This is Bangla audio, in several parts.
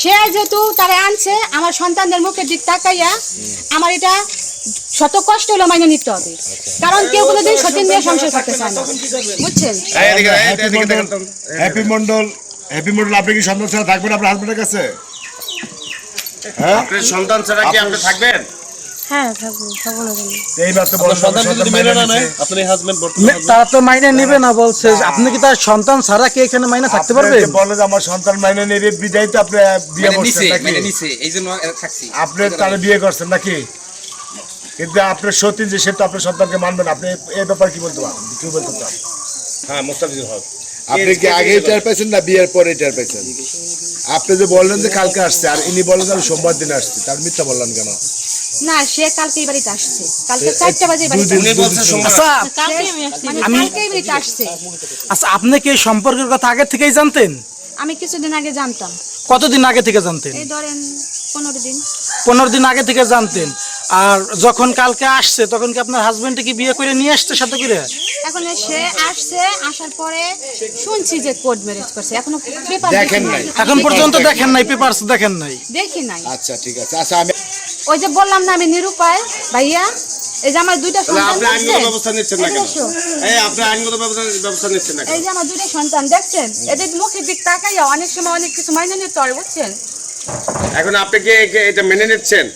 সে যেহেতু তারা আনছে আমার সন্তানদের মুখের দিক তাকাইয়া আমার এটা শত কষ্ট হলো মাইনে নিতে হবে, কারণ কেউ কোনোদিন সতীন দিয়ে সংসার করতে চায় না, বুঝছেন? হ্যাপি মন্ডল, আপনি কি সন্তান ছাড়া থাকবেন আপনার হাজবেন্ডের কাছে? হ্যাঁ, আপনার সন্তান ছাড়া কি আপনি থাকবেন? হ্যাঁ থাকবো, থাকবো না কেন? এইবার তো বড় সন্তান যদি মেনে না নেয় আপনার হাজবেন্ড তারা তো মাইনে নেবে না বলছে, আপনি কি তার সন্তান ছাড়া কি এখানে মাইনে থাকতে পারবে? বলে যে আমার সন্তান মাইনে নেবে বিদায় তো আপনি বিয়ে করছেন নাকি? এইজন্য থাকছি। আপনি তারে বিয়ে করছেন নাকি? কিন্তু আপনার সতীন যে সে তো আপনার সন্তানকে মানবেন, আপনি এই ব্যাপারে কি বলতে পারেন? কি বলতে চান? হ্যাঁ, মোস্তাফিজুল হক, আপনি কি আগে টের পাইছেন না বিয়ের পরে টের পাইছেন? আপনি যে বললেন যে কালকে আসছে আর ইনি বলেন যে আমি সোমবার দিন আসছি, তার মিথ্যা বললেন কেন? না, সে কালকে এই বাড়িতে আসছে, কালকে 4টা বাজে বাড়িতে আচ্ছা আমি কালকে এই বাড়িতে আসছে। আচ্ছা, আপনি কি এই সম্পর্কের কথা আগে থেকেই জানতেন? আমি কিছুদিন আগে জানতাম, কতদিন আগে থেকে জানতেন? এই ধরেন 15 দিন। 15 দিন আগে থেকে জানতেন। আর যখন কালকে আসছে তখন কি আপনার হাজবেন্ডকে কি বিয়ে করে নিয়ে আসছে সাথে করে? এখন সে আসছে, আসার পরে শুনছি যে কোর্ট ম্যারেজ করছে, এখনো পেপার দেখেন নাই? এখন পর্যন্ত দেখেন নাই, পেপারস দেখেন নাই? দেখি নাই। আচ্ছা ঠিক আছে। আচ্ছা আমি ওই যে বললাম না আমি নিরুপায় ভাইয়া, এই যে আমার দুইটা সন্তান আপনি আইনগত দেখছেন? ব্যবস্থা নিচ্ছেন না কেন? এই আপনি আইনগত ব্যবস্থা নিচ্ছেন না কেন? এই যে আমার দুইটা সন্তান দেখছেন, এদের মুখের দিক তাকাইয়া অনেক সময় অনেক কিছু মাইনে নিতে হয়, বুঝছেন? এখন আপনি কি এটা মেনে নিচ্ছেন?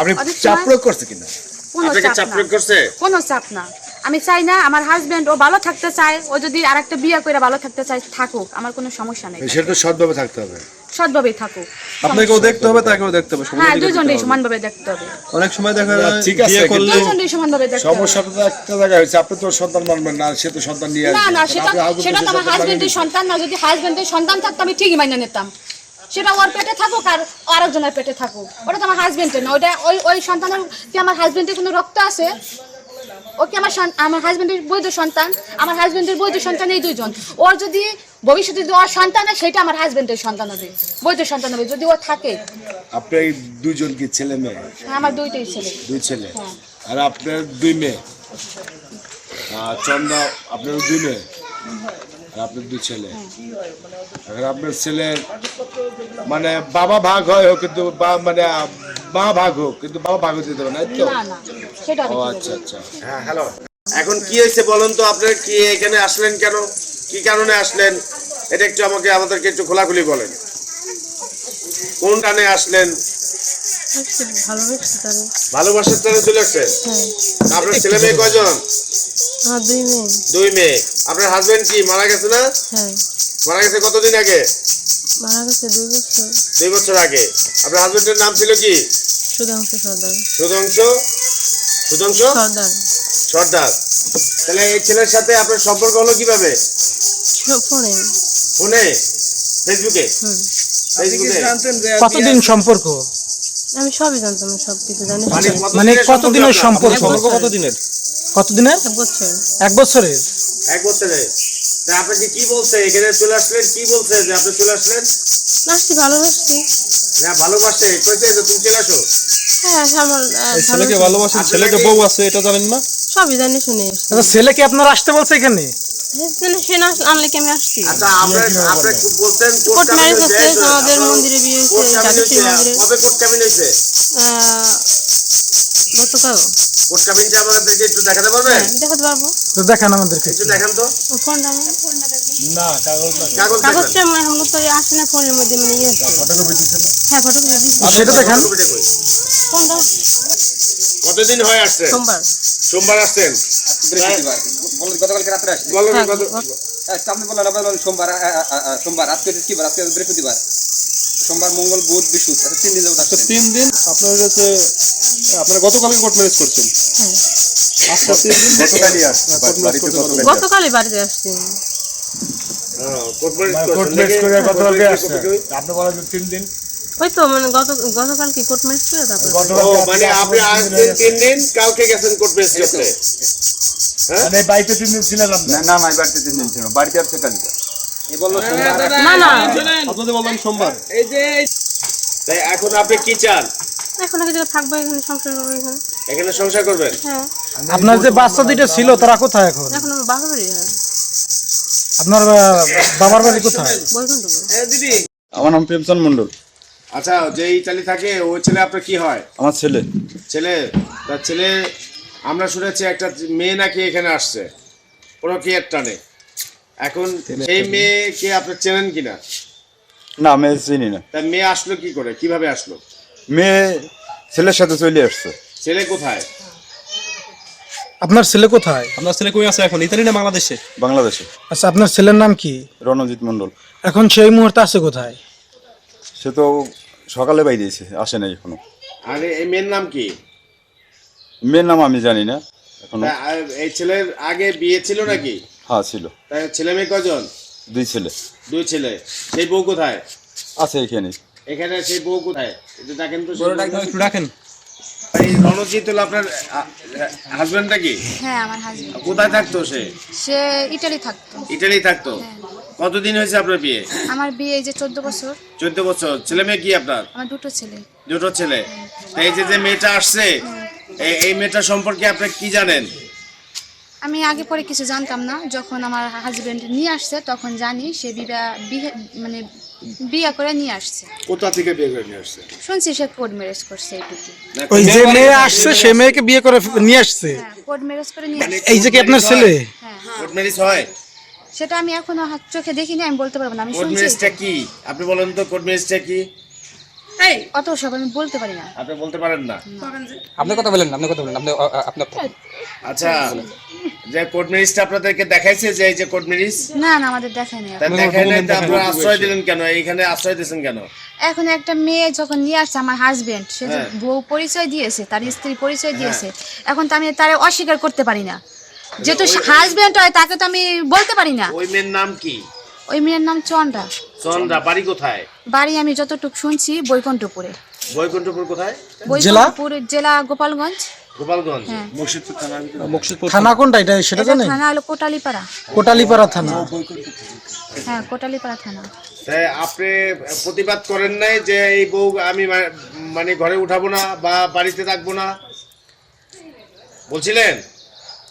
আপনি অনেক চাপ সময়- প্রয়োগ করছে কিনা? কোনো আপনাকে চাপ চাপ না, প্রয়োগ করছে? কোনো চাপ না। আমি চাই না আমার হাজবেন্ড ও ভালো থাকতে চায়, ও যদি আরেকটা বিয়ে করে ভালো থাকতে চায় থাকুক, আমার কোনো সমস্যা নেই, সেটা তো সৎভাবে থাকতে হবে। সৎভাবেই থাকুক। আপনাকেও দেখতে হবে, তাকেও দেখতে হবে, হ্যাঁ, দুজনেই সমানভাবে দেখতে হবে, অনেক সময় দেখা যায় ঠিক আছে, বিয়ে করলে দুজনেই সমানভাবে দেখতে হবে। সমস্যাটা তো একটা জায়গায় হয়েছে, আপনি তো সন্তান মানবেন না, সে তো সন্তান নিয়ে না আসবে। না, সেটা আপনি আগে সেটা তো আমার সন্তান হাজবেন্ডের মানেন। সন্তান না, যদি হাজবেন্ডের সন্তান থাকতো আমি ঠিকই মাইনে নিতাম, সেটা ওর পেটে থাকুক আর আরেকজনের পেটে থাকুক, ওটা তো আমার হাজবেন্ডের না, ওটা ওই সন্তানের কি আমার হাজবেন্ডের কোনো রক্ত আছে? ও কি আমার হাজবেন্ডের বৈধ সন্তান? আমার হাজবেন্ডের বৈধ সন্তান এই দুইজন, ওর যদি ভবিষ্যতে যদি ওর সন্তান হয় সেটা আমার হাজবেন্ডের সন্তান হবে, বৈধ সন্তান হবে যদি ও থাকে। আপনি এই দুইজন কি ছেলে মেয়ে? হ্যাঁ, আমার দুইটাই ছেলে। দুই ছেলে হ্যাঁ। আর আপনার দুই মেয়ে? চন্দা আপনার দুই মেয়ে আর আপনার দুই ছেলে। এখন আপনার ছেলের মানে বাবা ভাগ হয় হোক, কিন্তু মানে মা ভাগ হোক, কিন্তু বাবা ভাগ হতে দেবে না, এই তো? না না, সেটা ও আমি কি আচ্ছা বলবো? আচ্ছা। হ্যাঁ, হ্যালো। এখন কি হয়েছে বলুন তো, আপনি কি এখানে আসলেন কেন? কি কারণে আসলেন? এটা একটু আমাদেরকে একটু খোলাখুলি বলেন। কোন টানে আসলেন? ভালোবাসি তারে। ভালোবাসার টানে চলে আসছেন? হ্যাঁ, আপনার ছেলে মেয়ে কয়জন? আমার দুই মেয়ে। দুই মেয়ে। আপনার হাজবেন্ড কি মারা গেছে না? হ্যাঁ, মারা গেছে কতদিন আগে? মারা গেছে 2 বছর। 2 বছর আগে। আপনার হাজবেন্ডের নাম ছিল কি? সুধাংশু সর্দার। সুধাংশু সর্দার। সর্দার। তাহলে এই ছেলের সাথে আপনার সম্পর্ক হলো কিভাবে? ফোনে। ফোনে? ফেসবুকে? ফেসবুকে? কতদিন সম্পর্ক? আমি সবই জানতাম, সব কিছু জানি। মানে কতদিনের সম্পর্ক? কতদিনের? কতদিনের? 1 বছর। 1 বছরের? 1 বছরে। তা আপনাকে কি বলছে এখানে চলে আসলেন? কি বলছে যে আপনি চলে আসলেন? আসছি, ভালোবাসছি। না, ভালোবাসে কইছে যে তুমি চলে আসো। হ্যাঁ, আমার এই ছেলেকে ভালোবাসেন, ছেলেকে বউ আছে, এটা জানেন না? সবই জানি শুনে এসছি। আচ্ছা, ছেলে কি আপনার আসতে বলছে এখানে? সে না আনলে কি আমি আসছি? আচ্ছা, আপনি বলছেন কোর্ট ম্যারেজ হচ্ছে, আমাদের মন্দিরে বিয়ে হয়েছে, জাতীয় মন্দিরে। কবে কোর্ট কামিন হয়েছে? গতকাল। কোর্ট কামিনটা আমাদেরকে একটু দেখাতে পারবেন? দেখাতে পারবো। তো দেখান আমাদেরকে। একটু দেখান তো। ফোনটা না, কাগজ না। কাগজ দেখান। কাগজটা हम लोग तो আসে না ফোনের মধ্যে, মানে ইয়ে আছে। ফটোকপি দিছেন? হ্যাঁ, ফটোকপি দিছি। সেটা দেখান। ফটোকপিটা কই? ফোনটা কতদিন হয় আসছে? সোমবার। সোমবার আসছেন? বৃহস্পতিবার গতকালকে রাত্রে আসছে। বলেন হ্যাঁ, আপনি বললেন আপনার সোমবার আজকে কি বার? আজকে বৃহস্পতিবার, সোমবার, মঙ্গল, বুধ, বৃহস্পতি, 3 দিন যাবত আসছে। 3 দিন আপনার কাছে, আপনারা গতকালকে কোর্ট ম্যারেজ করছেন? হ্যাঁ, আজকে 3 দিন গতকালই আসছে, বাড়িতে গতকালই। গতকালই বাড়িতে আসছি। কোর্ট ম্যারেজ কোর্ট ম্যারেজ করে গতকালকে আসছে। আপনি বলেন যে 3 দিন। ওই তো মানে গতকাল কি কোর্ট ম্যারেজ করে তারপর গতকালকে মানে আপনি আসছেন 3 দিন, কালকে গেছেন কোর্ট ম্যারেজ করতে। মানে বাড়িতে 3 দিন ছিলেন আপনি? না, আমার বাড়িতে 3 দিন ছিল, বাড়িতে আসছে কালকে। এ বললো সোমবার। না না, আপনাদের বললাম সোমবার। তাই এখন আপনি কি চান? এখন এক জায়গায় থাকবো, এখানে সংসার করবো এখানে। এখানে সংসার করবেন? হ্যাঁ, আপনার যে বাচ্চা দুইটা ছিল তারা কোথায় এখন? এখন আমার বাপের বাড়ি। হ্যাঁ, আপনার বাবার বাড়ি কোথায়? বৈকুণ্ঠপুর। আমার নাম প্রেমচন্দ মন্ডল। আচ্ছা, যে ইতালি থাকে ওই ছেলে আপনার কি হয়? আমার ছেলে। ছেলে, তার ছেলে আমরা শুনেছি একটা মেয়ে নাকি এখানে আসছে কোনো কি এক টানে। এখন সেই মেয়েকে আপনি চেনেন কিনা? না, আমি চিনি না। তার মেয়ে আসলো কি করে, কিভাবে আসলো? মেয়ে ছেলের সাথে চলে আসছে। ছেলে কোথায়? আপনার ছেলে কোথায়? আপনার ছেলে কই আছে এখন, ইতালি না বাংলাদেশে? বাংলাদেশে। আচ্ছা, আপনার ছেলের নাম কি? রণজিৎ মণ্ডল। এখন সেই মুহূর্তে আছে কোথায়? সে তো সকালে বাইরেছে, আসে নাই এখনো। আর এই মেয়ের নাম কি? মেয়ের নাম আমি জানি না এখনো। আর এই ছেলের আগে বিয়ে ছিল নাকি? হ্যাঁ ছিল। তাই ছেলে মেয়ে কজন? 2 ছেলে। 2 ছেলে। সেই বউ কোথায়? আছে এখানে। এখানে সেই বউ কোথায়? একটু দেখেন তো। একটু রাখেন। এই রণজিৎ হলো আপনার হাজবেন্ড নাকি? হ্যাঁ, আমার হাজবেন্ড। কোথায় থাকতো সে? সে ইটালি থাকতো। ইটালি থাকতো। কতদিন হয়েছে আপনার বিয়ে? আমার বিয়ে এই যে 14 বছর। 14 বছর। ছেলে মেয়ে কি আপনার? আমার 2টো ছেলে। 2টো ছেলে। তা এই যে মেয়েটা আসছে, এই মেয়েটা সম্পর্কে আপনি কি জানেন? আমি আগে পরে কিছু জানতাম না, যখন আমার হাজবেন্ড নিয়ে আসছে তখন জানি সে মানে বিয়ে করে নিয়ে আসছে। কোথা থেকে বিয়ে করে নিয়ে আসছে? শুনছি সে কোর্ট ম্যারেজ করছে এইটুকু। ওই যে মেয়ে আসছে সে মেয়েকে বিয়ে করে নিয়ে আসছে। হ্যাঁ, কোর্ট ম্যারেজ করে নিয়ে আসছে। এই যে কি আপনার ছেলে? হ্যাঁ, কোর্ট ম্যারেজ হয়? সেটা আমি এখনো চোখে দেখিনি, আমি বলতে পারবো না, আমি কোর্ট শুনছি। ম্যারেজটা কি আপনি বলেন তো, কোর্ট ম্যারেজটা কি? অত সব আমি বলতে পারি না। আপনি বলতে পারেন না? আপনি কথা বলেন, আপনি কথা বলেন, আপনি আচ্ছা, যে কোর্ট ম্যারেজটা আপনাদেরকে দেখাইছে, যে এই যে কোর্ট ম্যারেজ, না না, আমাদের দেখায়নি। তা দেখাই নাই, তা আপনারা আশ্রয় দিলেন কেন? এইখানে আশ্রয় দিয়েছেন কেন? এখন একটা মেয়ে যখন নিয়ে আসছে আমার হাজবেন্ড, সে যে বউ পরিচয় দিয়েছে, তার স্ত্রী পরিচয় দিয়েছে, এখন তো আমি তারে অস্বীকার করতে পারি না। যেহেতু হাজবেন্ড হয় তাকে তো আমি বলতে পারি না। ওই মেয়ের নাম কি? ওই মেয়ের নাম চন্দ্রা। চন্দ্রা। বাড়ি কোথায়? বাড়ি আমি যতটুকু শুনছি বৈকুণ্ঠপুরে। বৈকুণ্ঠপুর কোথায়? বৈকুণ্ঠপুর জেলা গোপালগঞ্জ। গোপালগঞ্জ। হ্যাঁ। মুর্শিদপুর থানা। থানা কোনটা এটা সেটা এটা জানেন? থানা হলো কোটালীপাড়া। কোটালীপাড়া থানা। হ্যাঁ, কোটালীপাড়া থানা। তাই আপনি প্রতিবাদ করেন নাই যে এই বউ আমি মানে ঘরে উঠাবো না বা বাড়িতে থাকবো না বলছিলেন?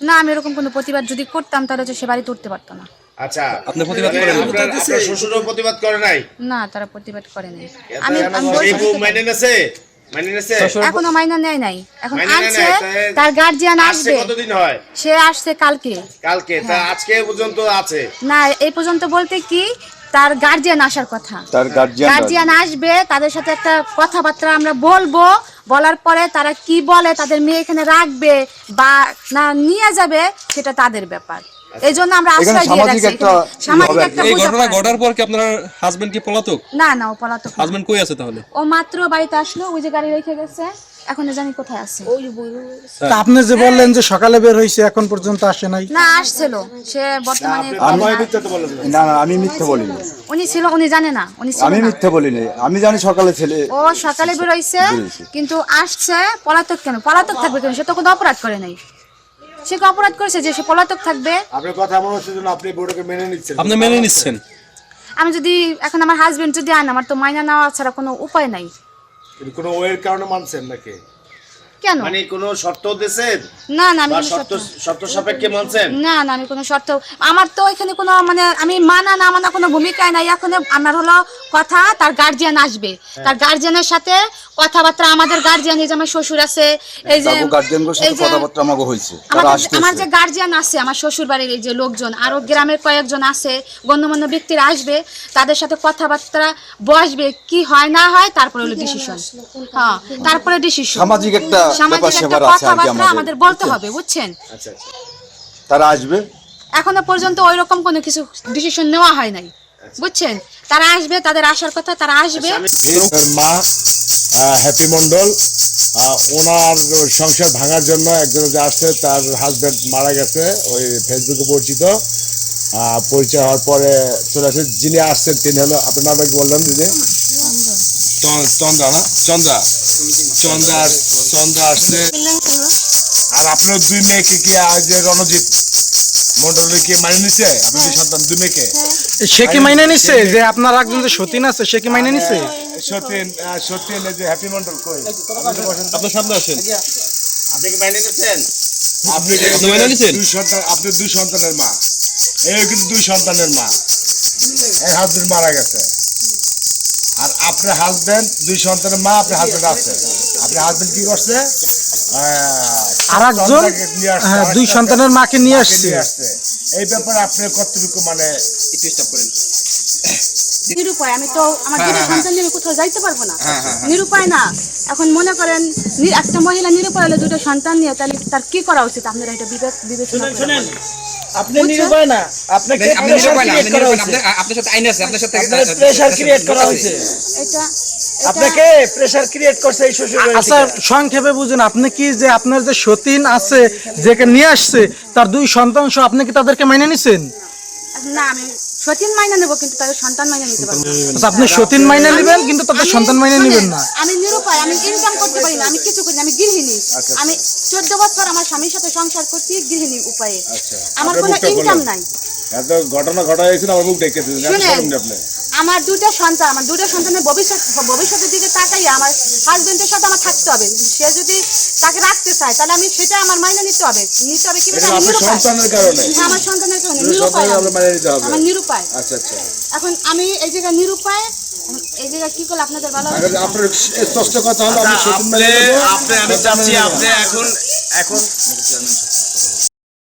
না, আমি এরকম কোনো প্রতিবাদ যদি করতাম তাহলে তো সে বাড়িতে উঠতে পারতো না। আচ্ছা, আপনি প্রতিবাদ মানে করেন? আপনার শ্বশুরও প্রতিবাদ করে নাই? না, তারা প্রতিবাদ করে নাই। আমি এই বউ বলছি মেনে নেছে? মেনে নেছে? এখনো মাইনা নেয় নাই, এখন মাইনা নেয় আনছে, নাই, তাই- তার গার্জিয়ান আসছে আসবে। কতদিন হয়? সে আসছে কালকে। কালকে। তা আজকে পর্যন্ত আছে? না, এই পর্যন্ত বলতে কি তার গার্জিয়ান আসার কথা। তার গার্জিয়ান আসবে, তাদের সাথে একটা কথাবার্তা আমরা বলবো, বলার পরে তারা কি বলে, তাদের মেয়ে এখানে রাখবে বা না নিয়ে যাবে সেটা তাদের ব্যাপার। এই জন্য আমরা আশ্রয় দিয়ে রাখছি। সামাজিক একটা এই ঘটনা বোঝাপড়া। ঘটার পর কি আপনার হাজবেন্ড কি পলাতক? না না, ও পলাতক না। হাজবেন্ড কই আছে তাহলে? ও মাত্র বাড়িতে আসলো, ওই যে গাড়ি রেখে গেছে, এখন জানি কোথায় আছে। তা আপনি যে বললেন যে সকালে বের হয়েছে এখন পর্যন্ত আসে নাই। না, আসছিল সে বর্তমানে। না না, আমি মিথ্যে বলিনি। উনি ছিল, উনি জানে না, উনি ছিল আমি না। মিথ্যে বলিনি। আমি জানি সকালে ছেলে। ও সকালে বেরোইছে, কিন্তু আসছে। পলাতক কেন? পলাতক থাকবে কেন? সে তো কোনো অপরাধ করে নাই। সে কি অপরাধ করেছে যে সে পলাতক থাকবে? আপনার কথা এমন হচ্ছে যেন আপনি বউটাকে মেনে নিচ্ছেন। আপনি মেনে নিচ্ছেন? আমি যদি এখন আমার হাজবেন্ড যদি আন, আমার তো মাইনা নেওয়া ছাড়া কোনো উপায় নাই। কিন্তু কোনো ওয়ের কারণে মানছেন নাকি? কেন? মানে কোনো শর্ত দিয়েছেন না না, আমি বা কোনো শর্ত সাপেক্ষে মানছেন? না না, আমি কোনো শর্ত, আমার তো এখানে কোনো মানে আমি মানা না মানা কোনো ভূমিকায় নাই। এখন আমার হলো কথা, তার গার্জিয়ান আসবে, তার গার্জিয়ানের সাথে কথাবার্তা, আমাদের গার্জিয়ান, এই যে আমার শ্বশুর আছে, এই যে গার্জিয়ানদের সাথে কথাবার্তা আমাকে হয়েছে। তারা আসছে। আমার যে গার্জিয়ান আছে, আমার শ্বশুর বাড়ির এই যে লোকজন, আরো গ্রামের কয়েকজন আছে, গণ্যমান্য ব্যক্তিরা আসবে, তাদের সাথে কথাবার্তা বসবে, কি হয় না হয়, তারপরে হলো ডিসিশন। হ্যাঁ, তারপরে ডিসিশন। সামাজিক একটা ব্যাপার সামাজিক একটা স্যাপার আছে আর কি কথাবার্তা আমাদের বলতে হবে, বুঝছেন? আচ্ছা আচ্ছা। তারা আসবে। এখনো পর্যন্ত ওই রকম কোনো কিছু ডিসিশন নেওয়া হয় নাই, বুঝছেন? তারা আসবে, তাদের আসার কথা, তারা আসবে। তার মা হ্যাপি মন্ডল, ওনার সংসার ভাঙার জন্য একজন যে আসছে, তার হাজব্যান্ড মারা গেছে, ওই ফেসবুকে পরিচিত। পরিচয় হওয়ার পরে চলে আসে। যিনি আসছেন তিনি হলো, আপনার নামটা কি বললেন দিদি? চন্দ্রা না? চন্দ্রা। চন্দ্রা আসছে। আর আপনার 2 মেয়েকে কি যে রণজিৎ মন্ডল কি মানে নিছে? আপনার সন্তান 2 মেয়েকে সে কি মাইনে নিচ্ছে যে আপনার একজন যে সতীন আছে সে কি মাইনে নিচ্ছে? সত্যি যে হ্যাপি মন্ডল কই? আপনার সামনে আসেন। আপনি কি মাইনে নিচ্ছেন? আপনি মেনে নিছেন? 2 সন্তান, আপনি 2 সন্তানের মা। এই কিন্তু 2 সন্তানের মা। এক হাজবেন্ড মারা গেছে। আর আপনার হাজবেন্ড, 2 সন্তানের মা, আপনার হাজবেন্ড আছে, আপনার হাজবেন্ড কি করছে? আরেকজন সন্তানকে নিয়ে আসছে, হ্যাঁ, 2 সন্তানের মাকে নিয়ে আসছে। এই ব্যাপারে আপনার কতটুকু মানে একটু স্টপ করেন। নিরুপায়, আমি তো আমার দুটো সন্তান নিয়ে আমি কোথাও যাইতে পারবো না, নিরুপায় না। এখন মনে করেন একটা মহিলা নিরুপায় হলে 2টো সন্তান নিয়ে, তাহলে তার কি করা উচিত? আপনারা এটা বিবেচনা করে বলেন। আপনি নিরুপায় না, আপনাকে আপনি নিরুপায় না, আপনি নিরুপায় না, আপনার সাথে আইন আছে, আপনার সাথে প্রেসার ক্রিয়েট করা হয়েছে। এটা আপনাকে প্রেসার ক্রিয়েট করছে এই শ্বশুর বাড়ি। আচ্ছা সংক্ষেপে বুঝুন, আপনি কি যে আপনার যে সতীন আছে যেকে নিয়ে আসছে তার 2 সন্তান সহ আপনি কি তাদেরকে মাইনে নিছেন? না, আমি সতীন মাইনা নেবো কিন্তু তাদের সন্তান মাইনা নিতে পারবো না। আচ্ছা, আপনি সতীন মাইনে নেবেন কিন্তু তাদের সন্তান মাইনে নেবেন না। আমি নিরুপায়, আমি ইনকাম করতে পারি না, আমি কিছু করি না, আমি গৃহিণী। আমি 14 বছর আমার স্বামীর সাথে সংসার করছি গৃহিণী উপায়ে, আমার কোনো ইনকাম নাই। এত ঘটনা ঘটা হয়েছে আমার মুখ ডেকে দিয়েছেন, এত শুনেন, শরম নেই আপনার। আমার 2টা সন্তান, আমার 2টা সন্তানের ভবিষ্যতের দিকে তাকাই আমার হাজবেন্ডের সাথে আমার থাকতে হবে। সে যদি তাকে রাখতে চায় তাহলে আমি সেটা আমার মাইনে নিতে হবে কিন্তু এটা আমি আপনার নিরুপায়। সন্তানের কারণে, হ্যাঁ, আমার সন্তানের কারণে দুটো নিরুপায়, সন্তানের আপনার মাইনে নিতে হবে। আমার নিরুপায়। আচ্ছা আচ্ছা, এখন আমি এই জায়গায় নিরুপায়, এই জায়গায় কি করলে আপনাদের ভালো হবে? আগে আপনার স্পষ্ট কথা হলো আপনি সতীন মেনে নেবো, আমি চাচ্ছি আপনি এখন